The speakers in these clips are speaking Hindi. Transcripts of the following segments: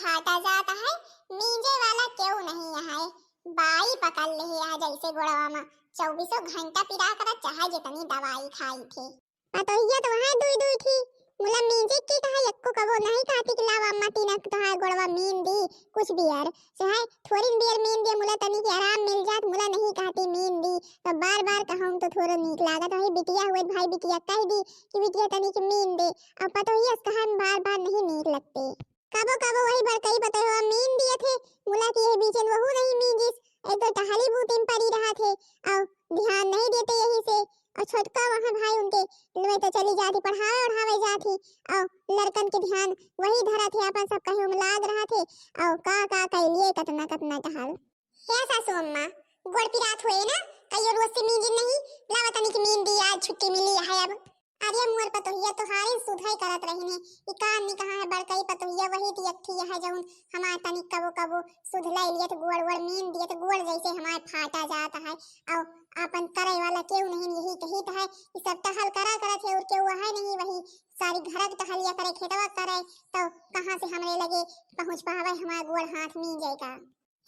फाटा जाता है, मींजे वाला क्यों नहीं यहाँ बाई पकड़ ले यहाँ जैसे गोड़वा में 24 घंटा पिरा कर चाहे जितनी दवाई खाई थी। पतोहिया तो वहां दुई दुई थी, मुला मींजे की कहा यक्को कबो नहीं खाती कि लावा अम्मा तीनक तो है गोड़वा मीन दी कुछ बियर चाहे थोड़ी बियर मीन दी मुला तनी की आराम मिल जात, मुला नहीं कहती मीन दी तो बार बार कहूं तो थोड़ा नीक लागत है। बिटिया हुए भाई बिटिया कह दी कि बिटिया तनी की मीन दे, अब पतोहिया कहा बार बार नहीं नीक लगते। कबो कबो वही बड़कई पतोहिया मीन दिए थे, मुला की ये बीचन वहू नहीं मीजिस, एक तो टहली बूटी में पड़ी रहा थे और ध्यान नहीं देते यही से, और छोटका वहां भाई उनके मैं तो चली जाती पढ़ावे ओढ़ावे जाती और लड़कन के ध्यान वही धरा थे अपन सब कहीं उमलाद रहा थे और का कइलिए कतना कतना टहल। हे सासू अम्मा गोड़ पिरात हुए ना कहियो रोज से मींजी नहीं लावा तनी की मीन दी आज छुट्टी मिली है। अब अरे मुअर पतोहिया तो हारे सुधाई करत रही ने ई कान नी कहां है बड़कई पतोहिया वही ती अक्ठी है जउन हमार तनी कबो कबो सुधला लिए तो गोड़ गोड़ मीन दिए तो गोड़ जैसे हमार फाटा जाता है और अपन करे वाला क्यों नहीं यही कही तो है ये सब टहल करा करत है और क्यों है नहीं वही सारी घर टहलिया करे खेतवा करे तो कहां से हमरे लगे पहुंच पावे हमार गोड़ हाथ मीन जाएगा।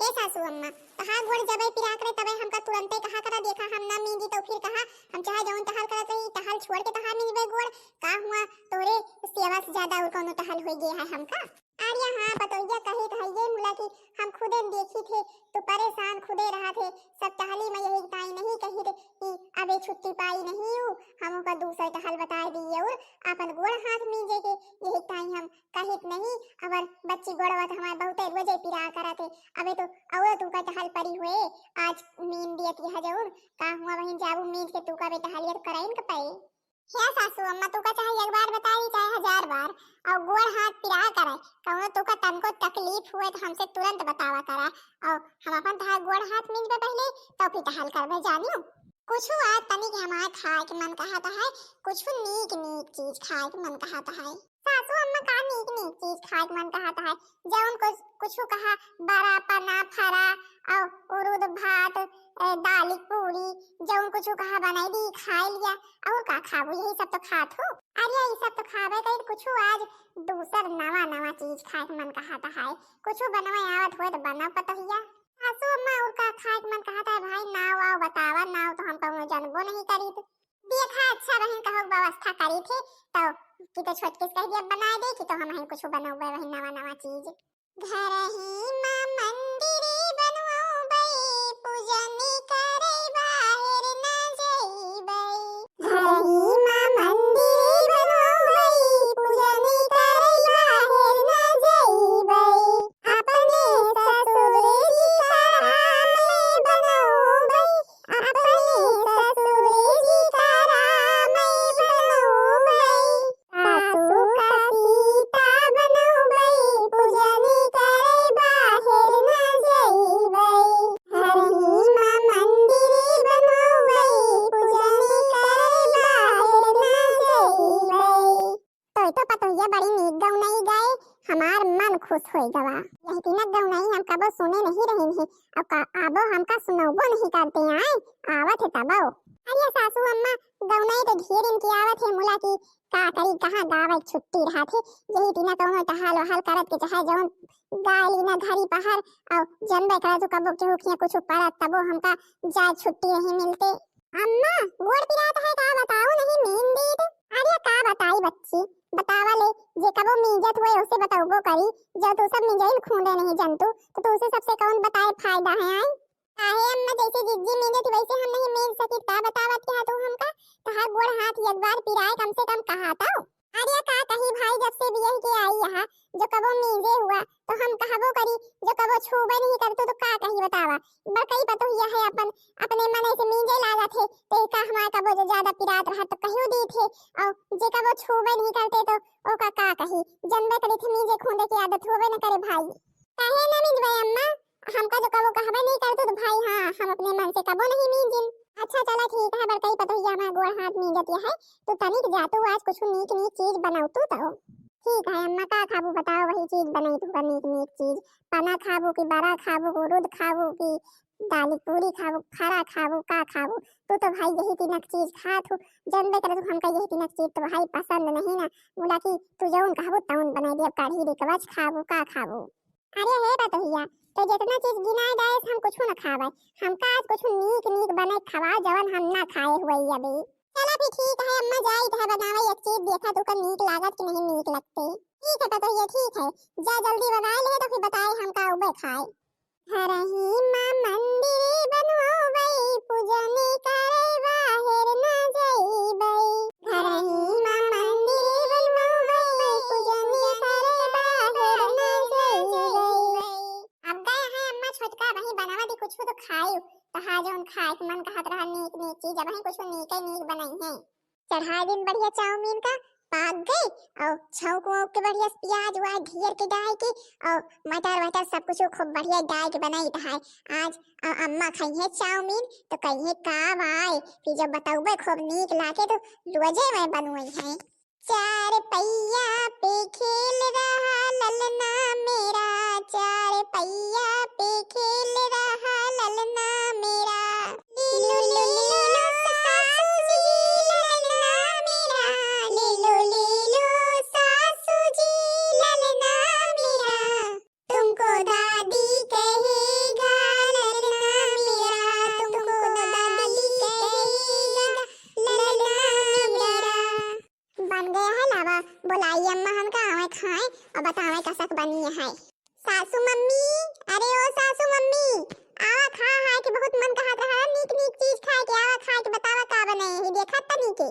हे सासू अम्मा कहा गोड़ जबे पिरा करे तबे हमका तुरंते कहा करा देखा हम ना मींदी तो फिर कहा हम चाहे जौन टहल करत रही टहल छोड़ के तहा मींदबे गोड़ का हुआ तोरे सेवा से ज्यादा और कोनो टहल हो गया है हमका। अरे हां पतोहिया कहे कहिए मुला की हम खुदे देखी थे तो परेशान खुदे रहा थे सब टहली में यही ताई नहीं कही थे कि अबे छुट्टी पाई नहीं हूं हम का दूसरा टहल बता दिए और अपन गोड़ हाथ मींजे के यही ताई हम कहित नहीं अबर बच्ची गोड़वा तो हमारे बहुत रोजे पिरा करते अबे तो और तू का टहल पड़ी हुए आज मीन दियत यह जरूर का हुआ वहीं जाबू मीन के तू का बे टहलियत कराइन का पाए। हे सासू अम्मा तू का चाहे एक बार बताई चाहे 1000 बार और गोड़ हाथ पिरा करे कहो तो का तनको तकलीफ हुए तो हमसे तुरंत बतावा करा और हम अपन तहा गोड़ हाथ मीन पे पहले तो फिर टहल करबे जानियो कुछ आज तनी के हमारे खाए के मन कहता है कुछ नीक नीक चीज खाए के मन कहता है। सासू अम्मा का नीक नीक चीज खाए के मन कहता है जौन कुछ कहा बड़ा पना फरा और उरुद भात दाल पूरी जौन कुछ कहा बनाई दी खा लिया और का खाबू यही सब तो खात हो। अरे ये सब तो खाबे कहीं कुछ आज दूसर नवा नवा चीज खाए के मन कहता है कुछ बनवा आवत होए तो बना पतोहिया। सासू अम्मा और का खाए के मन कहता है भाई नाव आओ बतावा नाव तो हम कहो जानबो नहीं करी तो देखा अच्छा बहन कहो व्यवस्था करी थे तो कि तो छोट किस कह दिया बना दे कि तो हम ही कुछ बनाओ वही नवा नवा चीज घर ही मां मंदिर बनवाओ बई पूजन करे बाहर ना जाईबे घर ही मां मंदिर बनवाओ बई पूजन करे बाहर ना जाईबे अपने ससुर जी का राम बनाओ बई अपने ससुर जी का राम बनाओ बई सासू का सीता बनाओ बई पूजन करे बाहर ना जाईबे हर ही मां मंदिर बनाओ बई पूजन करे बाहर ना जाईबे। तो पतोहिया बड़ी नीक गौनाई गए हमार मन खुश हो गवा यही तीनक गौनाई हम कबो सुने नहीं रहे हैं अब आबो हमका सुनौबो नहीं करते आए आवत है तबो। अरे सासू अम्मा गौनाई तो ढेर दिन की आवत है मुला की का करी कहां गावे छुट्टी रहा थे यही तीना कौनो टहल वहल करत के चाहे जौन गाली ना घरी पहाड़ और जनबे करे तो कबो के होखिया कुछ परत तबो हमका जाए छुट्टी नहीं मिलते। अम्मा गोड़ पिरात है का बताओ नहीं मीन दी अरे का बताई बच्ची बतावा ले जे कबो मीजत हुए उसे बताओबो करी जब तू सब मिजाइल खूंदे नहीं जनतु तो तू उसे सबसे कौन बताए फायदा है आई काहे अम्मा जैसे जिज्जी मीजे थी वैसे हम नहीं मीज सकी ता बतावत क्या तू हमका तहा गोड़ हाथ एक बार पिराए कम से कम कहाता। अरे का कही भाई जब से बियाह के आई यहाँ जो कबो मीजे हुआ तो हम कहबो करी जो कबो छूबे नहीं करते तो का कही बतावा बड़कई पतोहिया है अपन अपने मन से मीजे लागा थे तो का हमारा कबो जो ज्यादा पिरात रहा तो कहियो दी थे और जे कबो छूबे नहीं करते तो ओ का कही जनबे करी थे मीजे खूंदे की आदत होबे न करे भाई काहे ना मीजबे अम्मा हमका जो कबो कहबे नहीं करते तो भाई हां हम अपने मन से कबो नहीं मीजिन। अच्छा चला ठीक है बड़कई पतोहिया हमारा गोड़ हाथ मीजत है तो तनिक जातू आज कुछ नीक नीक चीज बनाऊ तू तो ठीक है अम्मा का खाबू बताओ वही चीज बनाई तू का नीक नीक चीज पना खाबू की बड़ा खाबू को दूध खाबू की दाली पूरी खाबू फरा खाबू का खाबू तू तो भाई यही तीनक चीज खात हो जनबे करे तो हमका यही तीनक चीज तो भाई पसंद नहीं ना बोला कि तू जौन कहबू तौन बनाई दे कढ़ी रे कवच खाबू का खाबू। अरे हे बतहिया, तो जितना चीज गिनाए जाए हम कुछ न खावे। हमका आज कुछ नीक नीक बने खवा जवन हम ना खाए हुए अभी। चला भी ठीक है, अम्मा जाई है बनावे एक चीज देखा तो का नीक लागत कि नहीं नीक लगते। ठीक है बतहिया ठीक है, जा जल्दी बना ले तो फिर बताए हमका उबे खाए। हरही मां मंदिर बनवावे पूजन करे बाहर ना जाईबई। हरही मां मंदिर बनवावे पूजन करे बाहर ना जाईबई। अब गए हैं अम्मा छोटका वही बनावा दी कुछ तो खाए तो हा जोन खाए के मन कहत रहा नीक नीक चीज अब वही कुछ नीक नीक बनाई है। चढ़ाए दिन बढ़िया चाउमीन का पाक गई और छौंक वौंक के बढ़िया प्याज वाज घेर के डाल के और मटर वटर सब कुछ खूब बढ़िया डाल के बनाई है। आज अम्मा खाई है चाउमीन तो कही है का भाई फिर जब बताऊबे खूब नीक लाके तो रोजे मैं बनवाई है। चार पहिया पे खेल रहा ललना मेरा, चार पहिया पे खेल रहा ललना मेरा। लीलू लीलू सासू जी ललना मेरा, लीलू लीलू सासू जी ललना मेरा। तुमको दादी कहेगा ललना मेरा, तुमको दादी कहेगा ललना मेरा। बन गया है लावा, बुलाई अम्मा हमका आवे खाए और बतावे कसक बनी है। सासू मम्मी, अरे ओ सासू मम्मी आवा खा है कि बहुत मन कहत रहा नीक नीक चीज खाए के आवा खाए के बतावा का बनाए है देखत तनी के।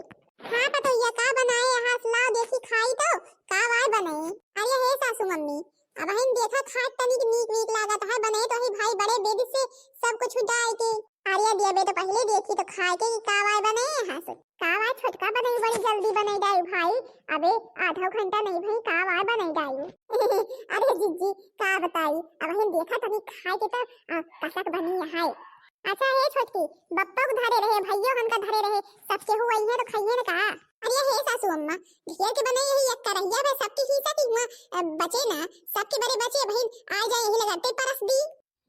हां पतोहिया का बनाए यहाँ लाओ देखी खाई तो का वाय बनाए। अरे हे सासू मम्मी अब हम देखा खात तनी के नीक नीक लागत है बनाए तो ही भाई बड़े बेद से सब कुछ डाल के आर्या दिया बे तो पहले देखी तो खाए के का वाय बनाए यहाँ से। का वाय छोटका बनाई बड़ी जल्दी बनाई डाई भाई, अबे आधा घंटा नहीं भाई का वाय बनाई डाई। अरे जीजी का बताई अब हम देखा तनी खाए के तो कसक बनी है। अच्छा हे छोटकी बप्पा को धरे रहे भैया हमका धरे रहे सबके हुआ है तो खाइए ना का। अरे हे सासू अम्मा घेर के बनाई है एक करहिया बे सबकी हिस्सा की हुआ बचे ना सबके बड़े बचे बहन आ जाए यही लगाते परस दी।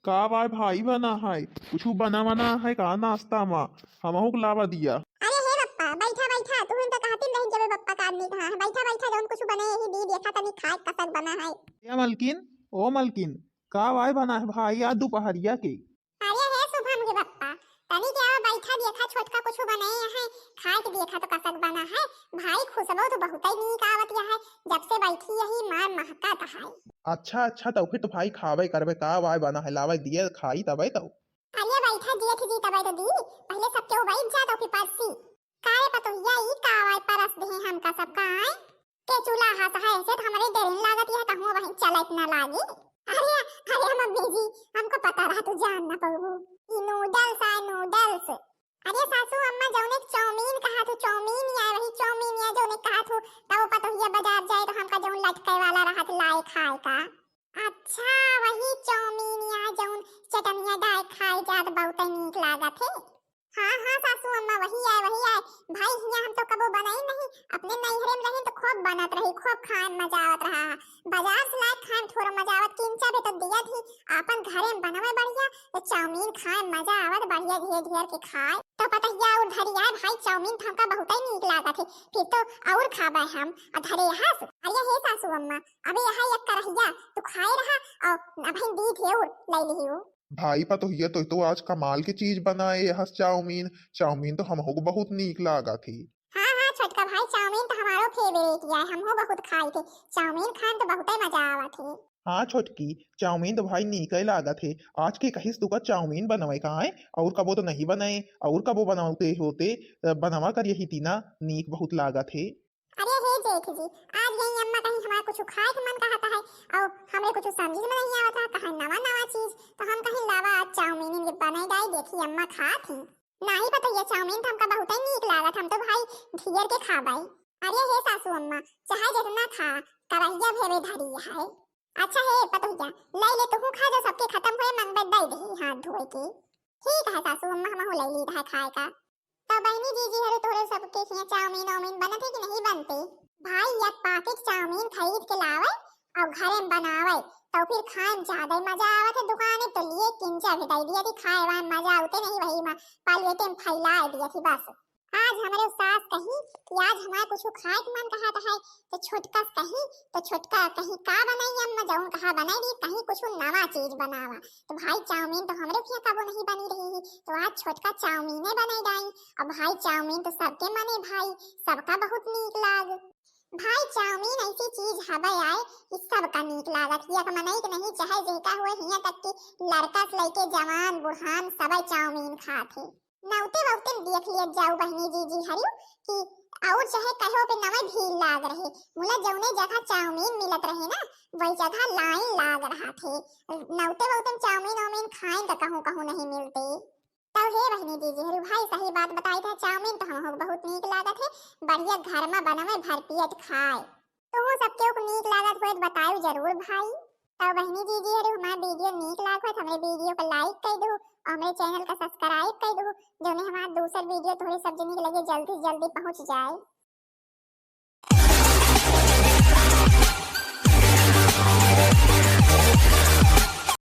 का भाई बना है कुछ बना है का नाश्ता में हमहू को लावा दिया। अरे हे बप्पा बैठा बैठा तू तो कहती नहीं जब बप्पा का आदमी था बैठा बैठा जौन कुछ बने ही दी देखा तनी खाए कसक बना है। ये मलकिन ओ मलकिन का बना है भाई आज दोपहरिया के। अरे हे शुभम के बप्पा तनी क्या बैठा देखा छोटका कुछ बनाए है खाए के देखा तो कसक बना है भाई खुशबू तो बहुत ही नीक आवत है जब से बैठी यही मार महका है। अच्छा तो फिर तो भाई खावे करबे का बना है लावे दिए खाई तबे तो। अरे बैठा जेठ जी तबे तो दी पहले सबके बैठ जा तो फिर परसी काहे पतोहिया ई का वाय परस दे हमका सब का आए के चूल्हा हाथ है ऐसे तो हमारे देर लागत है कहूं वहीं चलत ना लागी। अरे हम अम्मी जी हमको पता रहा तू जान ना पाऊ ई नूडल्स है नूडल्स। अरे सासू अम्मा जौने चाउमीन कहा तो चाउमीन या वही चाउमीन या जौने कहा तो वो पतोहिया बाजार जाए तो हमका जौन लटके वाला रहा लाए खाए का। अच्छा वही चाउमीन या जौन चटनिया डाल खाए जात बहुत नीक लागत है। हाँ सासू अम्मा वही है भाई हिया हम तो कबो बनाई नहीं अपने नैहरे में रही तो खूब बनत रही खूब खाए मजा आवत रहा। बाजार से लाए खाए थोड़ा मजा आवत किंचा भी तो दिया थी अपन घरे में बनावे बढ़िया तो चाउमीन खाए मजा आवत बढ़िया घेर घेर के खाए तो पतहिया और धरिया भाई चाउमीन हमका बहुत ही नीक लागत है फिर तो और खाबे हम धरे हस। अरे हे सासू अम्मा अबे यहाँ एक करहिया तू खाए रहा और अभी दी थे और ले लियो। भाई पतोहिया तो आज कमाल की चीज बनाए हस चाउमीन तो हमहू को बहुत नीक लागा थी। हाँ छोटका भाई चाउमीन तो हमारो फेवरेट है हमहू बहुत खाई थे चाउमीन खान तो बहुत ही मजा आवत है। हाँ छोटकी चाउमीन तो भाई नीक ही लागा थे आज के कहिस तू का चाउमीन बनवाए का है और कबो तो नहीं बनाए और कबो बनाते होते बनवा कर यही तीना नीक बहुत लागा थे। अरे हे जेठ जी आज यही अम्मा कहीं हमारा कुछ खाए के मन कहता है और हमें कुछ समझ में नहीं आवता कहीं नवा चीज तो हम कहीं लावा आज चाउमीन ये बनाई डाई देखी अम्मा खा थी नहीं पता ये चाउमीन हमका बहुत ही नीक लागत हम तो भाई घेर के खाबाई। अरे हे सासू अम्मा चाहे जितना खा करहिया भेवे धरी है। अच्छा हे पतोहिया ले ले तू खा जो सबके खत्म हुए मंगबे दे दे हाथ धोए के। ठीक है सासू अम्मा हम ले ली है खाए का तो बहनी जीजी हरे तोरे सबके हिया चाउमीन ओमीन बनते कि नहीं बनते भाई एक पैकेट चाउमीन खरीद के लावे और घरे में बनावे तो फिर खाए में ज्यादा मजा आवत है दुकाने तो लिए किंचा भी दे दिया थी खाए में मजा आते नहीं वही में पालेटे में फैला दिया थी बस। आज हमारे सास कही कि आज हमारे कुछ खाए के मन कहा है, तो छोटका कही तो छोटका कहीं का बनाई अम्मा जौन कहा बनाई दी, कहीं कुछ नवा चीज बनावा। तो भाई चाउमीन तो हमरे फिया कबो नहीं बनी रही, तो आज छोटका चाउमीने बनाई दाई। अब भाई चाउमीन तो सबके मने भाई, सबका बहुत नीक लाग। भाई चाउमीन ऐसी चीज हवे आए कि सबका नीक लागत, हिया का मनई के नहीं चाहे जेका हुए, हिया तक कि लड़का से लेके जवान बुढ़ान सबे चाउमीन खाथे। नौते वौते देख लिया जाऊ बहनी जी हरियो कि और चाहे कहो पे नवे भीड़ लाग रहे, मुला जौने जगह चाउमीन मिलत रहे ना वही जगह लाइन लाग रहा थे। नौते वौते चाउमीन वाउमीन खाएं तो कहूं कहूं नहीं मिलते। तो हे बहनी जी हरियो भाई सही बात बताई था, चाउमीन तो हम बहुत नीक लागत है, बढ़िया घर में बनावे भर पेट खाए। तो वो सबके को नीक लागत होए बताओ जरूर भाई। तो बहनी जी हरियो हमारा वीडियो नीक लागत हमारे वीडियो को लाइक कर दो और हमारे चैनल का सब्सक्राइब कर दो, जो हमारा दूसरा वीडियो थोड़ी सब जनी के लगे जल्दी जल्दी पहुंच जाए।